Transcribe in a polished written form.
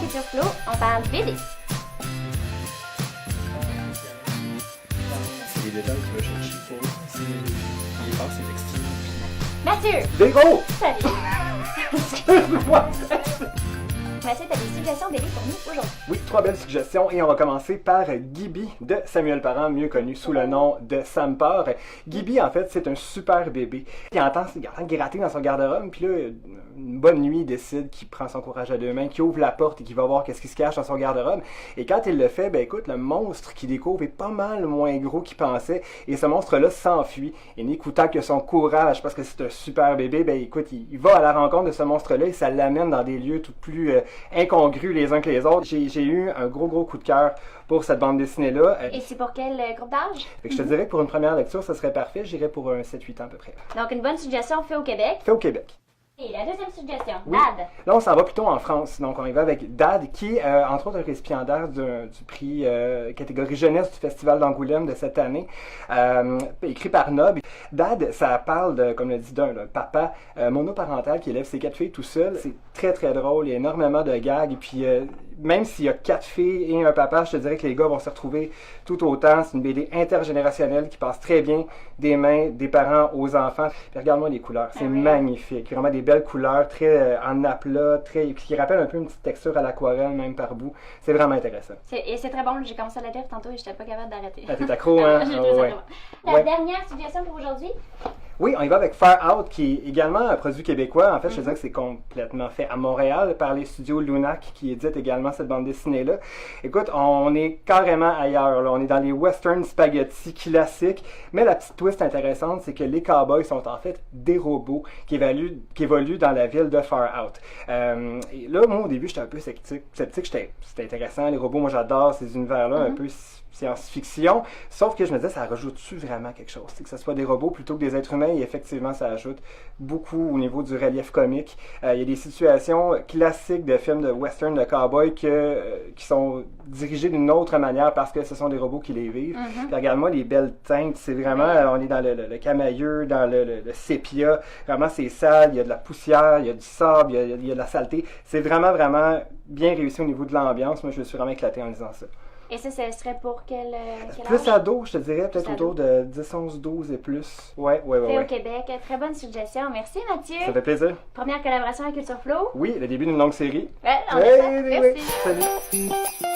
Culture Flow, on parle BD. C'est les détails que tu vas chercher pour les passes effectivement. Mathieu! Véro! Salut! Excuse-moi! Mathieu, t'as des suggestions BD pour nous aujourd'hui? Oui, 3 belles suggestions et on va commencer par Gibi de Samuel Parent, mieux connu sous le nom de Sam Parr. Gibi, en fait, c'est un super bébé. Il entend gratter dans son garde-robe, puis là, une bonne nuit, il décide qu'il prend son courage à deux mains, qu'il ouvre la porte et qu'il va voir qu'est-ce qui se cache dans son garde-robe. Et quand il le fait, ben écoute, le monstre qu'il découvre est pas mal moins gros qu'il pensait et ce monstre-là s'enfuit. Et n'écoutant que son courage, parce que c'est un super bébé, ben écoute, il va à la rencontre de ce monstre-là et ça l'amène dans des lieux tout plus incongrus les uns que les autres. J'ai eu un gros coup de cœur pour cette bande dessinée-là. Et c'est pour quel groupe d'âge? Je te dirais que pour une première lecture, ça serait parfait. J'irais pour un 7-8 ans à peu près. Donc une bonne suggestion fait au Québec. Fait au Québec. Et la deuxième suggestion, Oui. Dad. Là, on s'en va plutôt en France. Donc, on y va avec Dad, qui est, entre autres, un récipiendaire du prix catégorie jeunesse du Festival d'Angoulême de cette année, écrit par Nob. Dad, ça parle, comme le dit d'un papa monoparental qui élève ses 4 filles tout seul. C'est très drôle, il y a énormément de gags. Et puis, même s'il y a 4 filles et un papa, je te dirais que les gars vont se retrouver tout autant. C'est une BD intergénérationnelle qui passe très bien des mains des parents aux enfants. Puis regarde-moi les couleurs, c'est magnifique. Vraiment des belles couleurs, très en aplat, qui rappellent un peu une petite texture à l'aquarelle, même par bout. C'est vraiment intéressant. Et c'est très bon, j'ai commencé à la lire tantôt et je n'étais pas capable d'arrêter. Ah, t'es accro, hein? La dernière suggestion pour aujourd'hui? Oui, on y va avec Far Out, qui est également un produit québécois. En fait, je te dirais que c'est complètement fait à Montréal par les studios Lunac, qui éditent également cette bande dessinée-là. Écoute, on est carrément ailleurs, là. On est dans les western spaghetti classiques. Mais la petite twist intéressante, c'est que les cowboys sont en fait des robots qui évoluent dans la ville de Far Out. Et là, moi, au début, j'étais un peu sceptique. C'était intéressant, les robots, moi j'adore ces univers-là, un peu science-fiction, sauf que je me disais, ça rajoute-tu vraiment quelque chose? Que ce soit des robots plutôt que des êtres humains, et effectivement, ça ajoute beaucoup au niveau du relief comique. Il y a des situations classiques de films de western, de cowboy qui sont dirigées d'une autre manière parce que ce sont des robots qui les vivent. Puis regarde-moi les belles teintes, c'est vraiment, on est dans le camailleux, dans le sépia, vraiment c'est sale, il y a de la poussière, il y a du sable, il y a de la saleté. C'est vraiment bien réussi au niveau de l'ambiance. Moi, je me suis vraiment éclaté en lisant ça. Et ça serait pour quel plus âge? ado, je te dirais, peut-être autour de 10, 11, 12 et plus. Ouais. Fait au Québec. Très bonne suggestion. Merci Mathieu. Ça fait plaisir. Première collaboration avec Culture Flow. Oui, le début d'une longue série. Ouais, on est ça. Merci. Salut.